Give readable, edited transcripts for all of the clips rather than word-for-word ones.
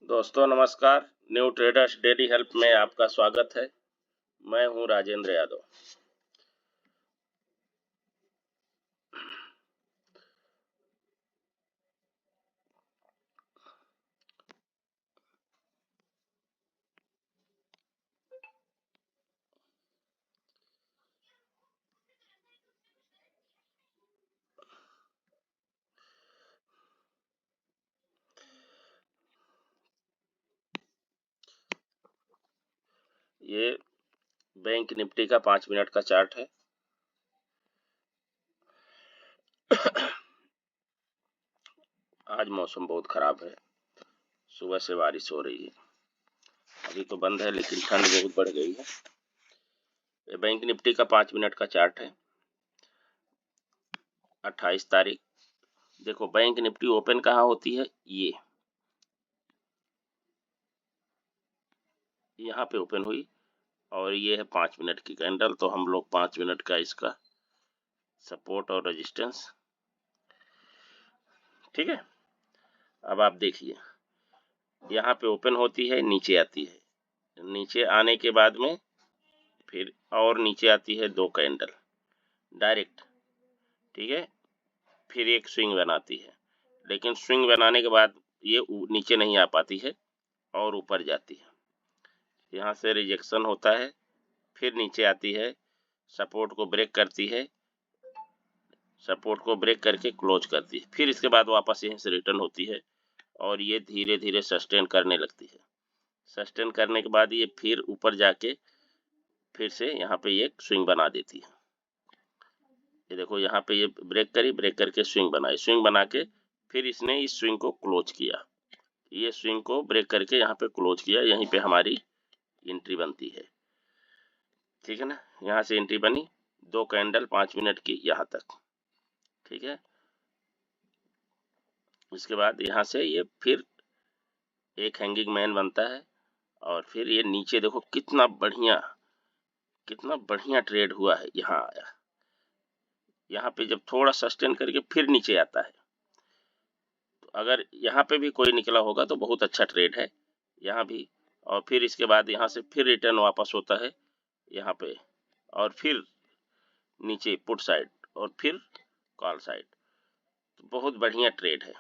दोस्तों नमस्कार। New traders daily help में आपका स्वागत है। मैं हूं राजेंद्र यादव। ये बैंक निफ्टी का 5 मिनट का चार्ट है। आज मौसम बहुत खराब है, सुबह से बारिश हो रही है। अभी तो बंद है लेकिन ठंड बहुत बढ़ गई है। ये बैंक निफ्टी का 5 मिनट का चार्ट है। 28 तारीख। देखो बैंक निफ्टी ओपन कहाँ होती है, ये यहाँ पे ओपन हुई और ये है 5 मिनट की कैंडल। तो हम लोग 5 मिनट का इसका सपोर्ट और रेजिस्टेंस, ठीक है। अब आप देखिए, यहाँ पे ओपन होती है, नीचे आती है, नीचे आने के बाद में फिर और नीचे आती है 2 कैंडल डायरेक्ट, ठीक है। फिर एक स्विंग बनाती है, लेकिन स्विंग बनाने के बाद ये नीचे नहीं आ पाती है और ऊपर जाती है। यहाँ से रिजेक्शन होता है, फिर नीचे आती है, सपोर्ट को ब्रेक करती है, सपोर्ट को ब्रेक करके क्लोज करती है। फिर इसके बाद वापस यहीं से रिटर्न होती है और ये धीरे धीरे सस्टेन करने लगती है। सस्टेन करने के बाद ये फिर ऊपर जाके फिर से यहाँ पे एक स्विंग बना देती है। ये देखो यहाँ पे ये ब्रेक करी, ब्रेक करके स्विंग बनाई, स्विंग बना के फिर इसने इस स्विंग को क्लोज किया। ये स्विंग को ब्रेक करके यहाँ पे क्लोज किया, यहीं पे हमारी एंट्री बनती है, ठीक है ना। यहाँ से एंट्री बनी, 2 कैंडल 5 मिनट की यहाँ तक, ठीक है। इसके बाद यहाँ से ये फिर एक हैंगिंग मैन बनता है और फिर ये नीचे देखो कितना बढ़िया ट्रेड हुआ है। यहाँ आया, यहाँ पे जब थोड़ा सस्टेन करके फिर नीचे आता है, तो अगर यहाँ पे भी कोई निकला होगा तो बहुत अच्छा ट्रेड है यहाँ भी। और फिर इसके बाद यहाँ से फिर रिटर्न वापस होता है यहाँ पे और फिर नीचे पुट साइड और फिर कॉल साइड। तो बहुत बढ़िया ट्रेड है।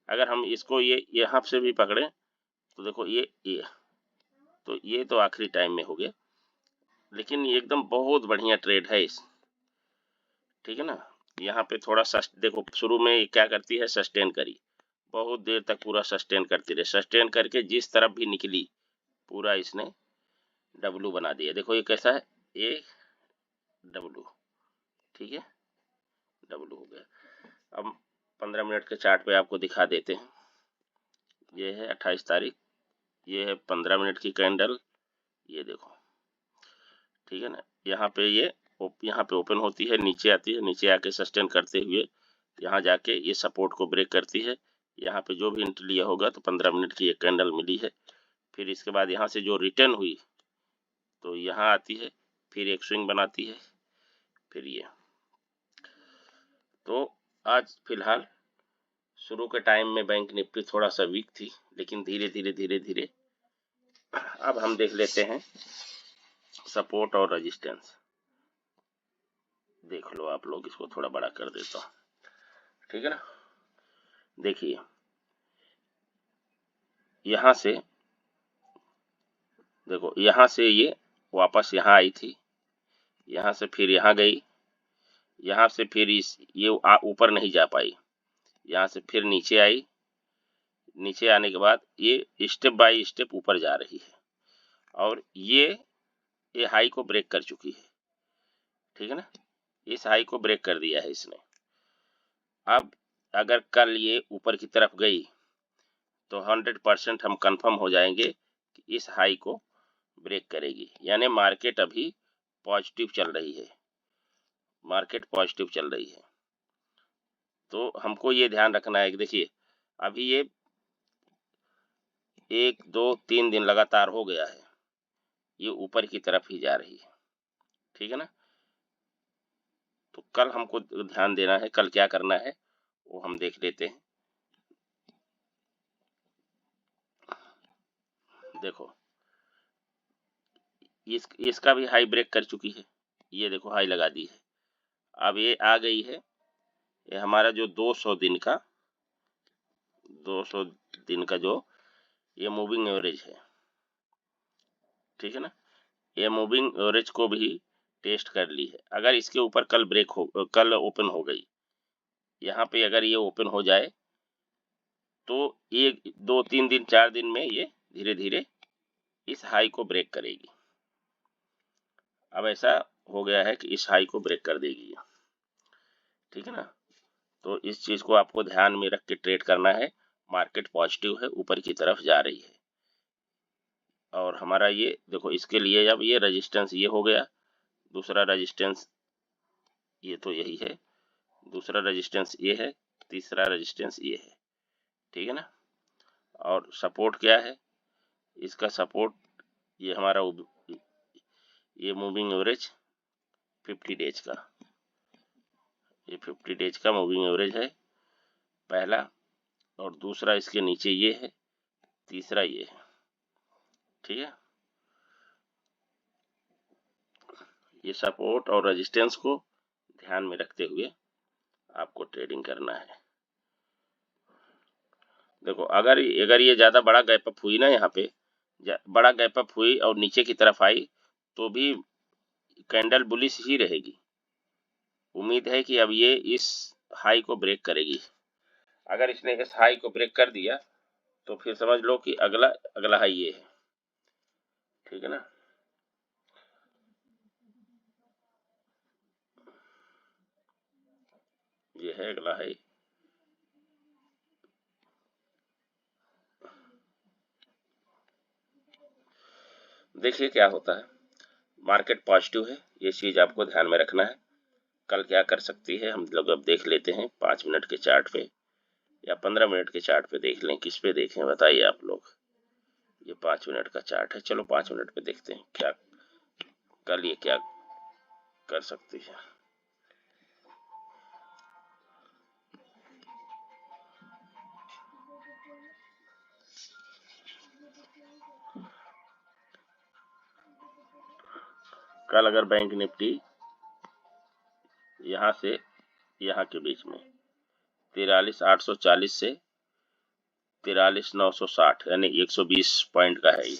अगर हम इसको ये यहाँ से भी पकड़े तो देखो ये तो आखिरी टाइम में हो गया, लेकिन ये एकदम बहुत बढ़िया ट्रेड है इस, ठीक है ना। यहाँ पे थोड़ा देखो शुरू में क्या करती है, सस्टेन करी, बहुत देर तक पूरा सस्टेन करती रही, सस्टेन करके जिस तरफ भी निकली पूरा इसने डब्लू बना दिया। देखो ये कैसा है, ये डब्लू, ठीक है, डब्लू हो गया। अब 15 मिनट के चार्ट पे आपको दिखा देते हैं। ये है 28 तारीख, ये है 15 मिनट की कैंडल, ये देखो, ठीक है ना। यहाँ पे यहाँ पे ओपन होती है, नीचे आती है, नीचे आके सस्टेन करते हुए यहाँ जाके ये सपोर्ट को ब्रेक करती है। यहाँ पे जो भी एंट्री लिया होगा तो 15 मिनट की एक कैंडल मिली है। फिर इसके बाद यहाँ से जो रिटर्न हुई तो यहाँ आती है, फिर एक स्विंग बनाती है, फिर ये। तो आज फिलहाल शुरू के टाइम में बैंक निफ्टी थोड़ा सा वीक थी, लेकिन धीरे धीरे अब हम देख लेते हैं सपोर्ट और रेजिस्टेंस। देख लो आप लोग, इसको थोड़ा बड़ा कर देता हूँ, ठीक है ना। देखिए यहाँ से, देखो यहाँ से ये वापस यहाँ आई थी, यहाँ से फिर यहाँ गई, यहाँ से फिर ये ऊपर नहीं जा पाई, यहाँ से फिर नीचे आई, नीचे आने के बाद ये स्टेप बाय स्टेप ऊपर जा रही है और ये हाई को ब्रेक कर चुकी है, ठीक है ना। इस हाई को ब्रेक कर दिया है इसने। अब अगर कल ये ऊपर की तरफ गई तो 100% हम कंफर्म हो जाएंगे कि इस हाई को ब्रेक करेगी, यानी मार्केट अभी पॉजिटिव चल रही है, मार्केट पॉजिटिव चल रही है। तो हमको ये ध्यान रखना है कि देखिए अभी ये 1 2 3 दिन लगातार हो गया है, ये ऊपर की तरफ ही जा रही है, ठीक है ना। तो कल हमको ध्यान देना है, कल क्या करना है वो हम देख लेते हैं। देखो इसका भी हाई ब्रेक कर चुकी है, ये देखो हाई लगा दी है। अब ये आ गई है, ये हमारा जो 200 दिन का 200 दिन का जो ये मूविंग एवरेज है, ठीक है ना। ये मूविंग एवरेज को भी टेस्ट कर ली है। अगर इसके ऊपर कल ओपन हो गई, यहाँ पे अगर ये ओपन हो जाए तो ये 2-3 दिन 4 दिन में ये धीरे धीरे इस हाई को ब्रेक करेगी। अब ऐसा हो गया है कि इस हाई को ब्रेक कर देगी, ठीक है ना। तो इस चीज को आपको ध्यान में रख के ट्रेड करना है। मार्केट पॉजिटिव है, ऊपर की तरफ जा रही है। और हमारा ये देखो, इसके लिए जब ये रेजिस्टेंस ये हो गया, दूसरा रेजिस्टेंस ये तो यही है, दूसरा रेजिस्टेंस ये है, तीसरा रेजिस्टेंस ये है, ठीक है ना। और सपोर्ट क्या है इसका? सपोर्ट ये हमारा ये मूविंग एवरेज 50 डेज का, ये 50 डेज का मूविंग एवरेज है पहला, और दूसरा इसके नीचे ये है, तीसरा ये है, ठीक है। ये सपोर्ट और रेजिस्टेंस को ध्यान में रखते हुए आपको ट्रेडिंग करना है। देखो अगर ये ज्यादा बड़ा गैप अप हुई ना, यहाँ पे बड़ा गैप अप हुई और नीचे की तरफ आई तो भी कैंडल बुलिश ही रहेगी। उम्मीद है कि अब ये इस हाई को ब्रेक करेगी। अगर इसने इस हाई को ब्रेक कर दिया तो फिर समझ लो कि अगला अगला हाई ये है, ठीक है ना। ये है अगला हाई। देखिए क्या होता है। मार्केट पॉजिटिव है, ये चीज आपको ध्यान में रखना है। कल क्या कर सकती है हम लोग अब देख लेते हैं। 5 मिनट के चार्ट पे या 15 मिनट के चार्ट पे देख लें, किस पे देखें बताइए आप लोग। ये 5 मिनट का चार्ट है, चलो 5 मिनट पे देखते हैं क्या कल ये क्या कर सकती है। कल अगर बैंक निफ्टी यहाँ से यहाँ के बीच में 43,840 से 43,960 यानी 120 पॉइंट का है। ये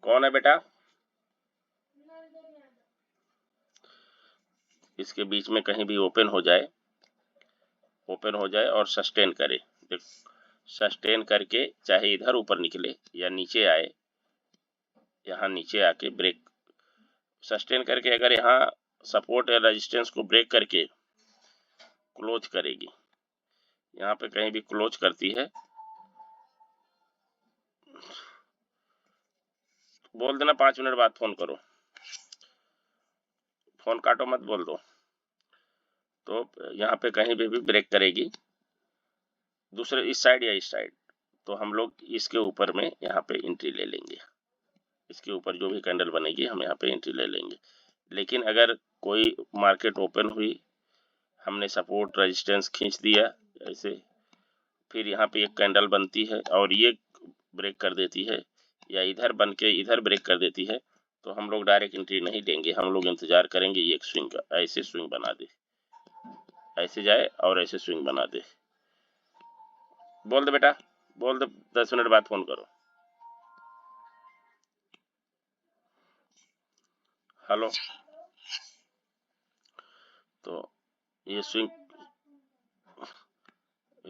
कौन है बेटा? इसके बीच में कहीं भी ओपन हो जाए और सस्टेन करे। देख, सस्टेन करके चाहे इधर ऊपर निकले या नीचे आए, यहाँ नीचे आके ब्रेक सस्टेन करके अगर यहाँ सपोर्ट या रेजिस्टेंस को ब्रेक करके क्लोज करेगी, यहाँ पे कहीं भी क्लोज करती है, बोल देना 5 मिनट बाद फोन करो, फोन काटो मत, बोल दो। तो यहाँ पे कहीं भी ब्रेक करेगी दूसरे इस साइड या इस साइड, तो हम लोग इसके ऊपर में यहाँ पे एंट्री ले लेंगे। इसके ऊपर जो भी कैंडल बनेगी हम यहाँ पे एंट्री ले लेंगे। लेकिन अगर कोई मार्केट ओपन हुई, हमने सपोर्ट रेजिस्टेंस खींच दिया ऐसे, फिर यहाँ पे एक कैंडल बनती है और ये ब्रेक कर देती है या इधर बन के इधर ब्रेक कर देती है, तो हम लोग डायरेक्ट एंट्री नहीं लेंगे। हम लोग इंतजार करेंगे ये एक स्विंग का, ऐसे स्विंग बना दे, ऐसे जाए और ऐसे स्विंग बना दे। बोल दे बेटा, बोल दे 10 मिनट बाद फोन करो। हेलो। तो ये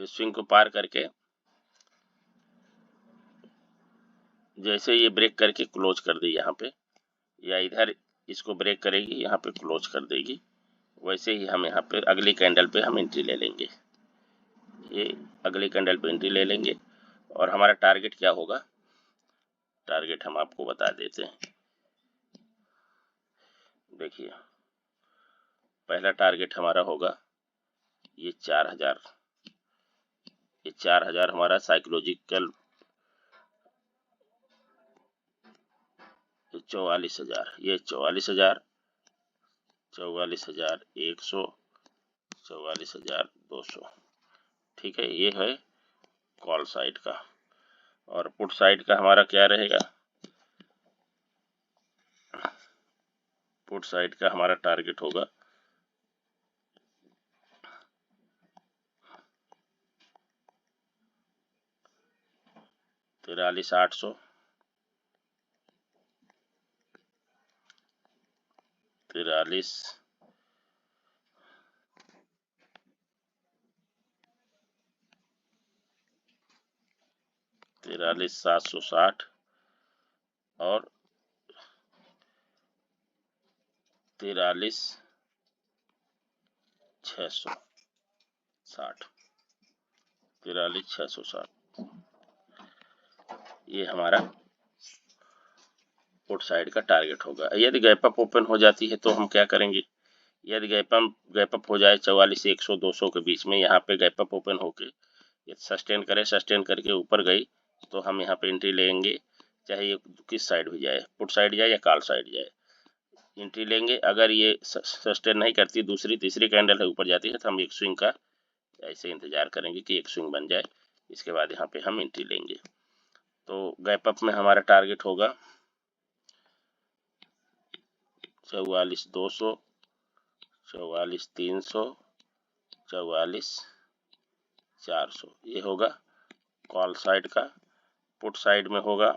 स्विंग को पार करके जैसे ये ब्रेक करके क्लोज कर दी यहाँ पे, या इधर इसको ब्रेक करेगी यहाँ पे क्लोज कर देगी, वैसे ही हम यहाँ पे अगली कैंडल पे हम एंट्री ले लेंगे। ये अगली कैंडल पे एंट्री ले लेंगे और हमारा टारगेट क्या होगा, टारगेट हम आपको बता देते हैं। देखिए पहला टारगेट हमारा होगा ये 4,000, ये 4,000 हमारा साइकोलॉजिकल, 44,000, ये 44,000, 44,100, 44,200, ठीक है। ये है कॉल साइड का। और पुट साइड का हमारा क्या रहेगा, पुट साइड का हमारा टारगेट होगा 43,800, 43,760 और 43,660, 43,660 ये हमारा पुट साइड का टारगेट होगा। यदि गैप अप ओपन हो जाती है तो हम क्या करेंगे, यदि गैप अप हो जाए 44,100 200 के बीच में, यहाँ पे गैप अप ओपन होके सस्टेन करे, सस्टेन करके ऊपर गई तो हम यहाँ पे एंट्री लेंगे, चाहे ये किस साइड भी जाए, पुट साइड जाए या कॉल साइड जाए, एंट्री लेंगे। अगर ये सस्टेन नहीं करती, दूसरी तीसरी कैंडल है ऊपर जाती है, तो हम एक स्विंग का ऐसे इंतजार करेंगे कि एक स्विंग बन जाए, इसके बाद यहाँ पे हम एंट्री लेंगे। तो गैप अप में हमारा टारगेट होगा 44,200, 44,300, 44,400 ये होगा कॉल साइड का। पुट साइड में होगा,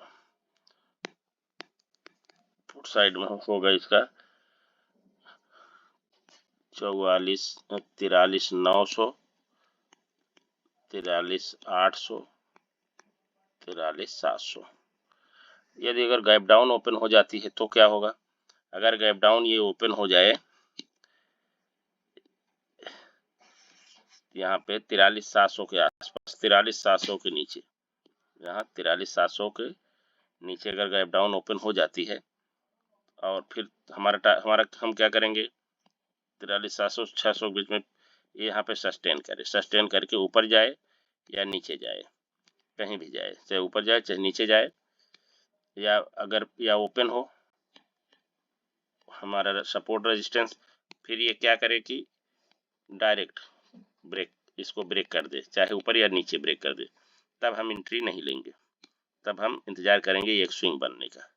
पुट साइड में होगा इसका 43,900, 43,800, 43,700। यदि अगर गैप डाउन ओपन हो जाती है तो क्या होगा, अगर गैप डाउन ये ओपन हो जाए यहाँ पे 43,700 के आसपास, 43,700 के नीचे, यहाँ 43,700 के नीचे अगर गैप डाउन ओपन हो जाती है, और फिर हमारा हम क्या करेंगे, 43,700 600 के बीच में ये यहाँ पे सस्टेन करे, सस्टेन करके ऊपर जाए या नीचे जाए, कहीं भी जाए, चाहे ऊपर जाए चाहे नीचे जाए, या अगर या ओपन हो हमारा सपोर्ट रेजिस्टेंस, फिर ये क्या करे कि डायरेक्ट ब्रेक, इसको ब्रेक कर दे, चाहे ऊपर या नीचे ब्रेक कर दे, तब हम एंट्री नहीं लेंगे, तब हम इंतजार करेंगे एक स्विंग बनने का।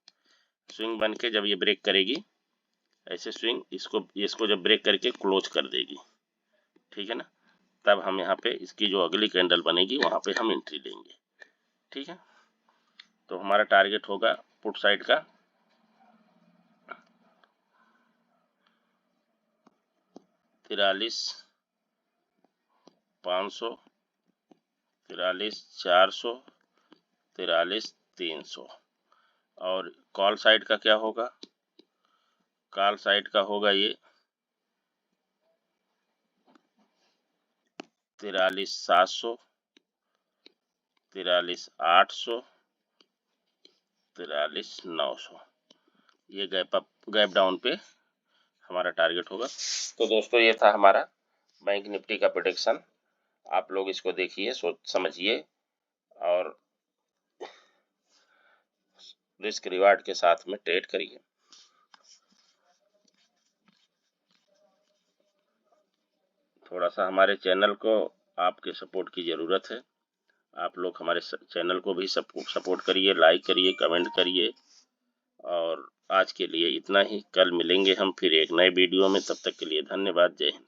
स्विंग बन के जब ये ब्रेक करेगी, ऐसे स्विंग इसको जब ब्रेक करके क्लोज कर देगी, ठीक है ना, तब हम यहाँ पे इसकी जो अगली कैंडल बनेगी वहां पे हम एंट्री लेंगे, ठीक है। तो हमारा टारगेट होगा पुट साइड का 43,500, 43,400, 43,300। और कॉल साइड का क्या होगा, कॉल साइड का होगा ये 43,700, 43,800, 43,900 ये गैप डाउन पे हमारा टारगेट होगा। तो दोस्तों ये था हमारा बैंक निफ्टी का प्रेडिक्शन, आप लोग इसको देखिए, सोच समझिए और रिस्क रिवार्ड के साथ में ट्रेड करिए। थोड़ा सा हमारे चैनल को आपके सपोर्ट की ज़रूरत है, आप लोग हमारे चैनल को भी सपोर्ट करिए, लाइक करिए, कमेंट करिए। और आज के लिए इतना ही, कल मिलेंगे हम फिर एक नए वीडियो में, तब तक के लिए धन्यवाद, जय हिंद।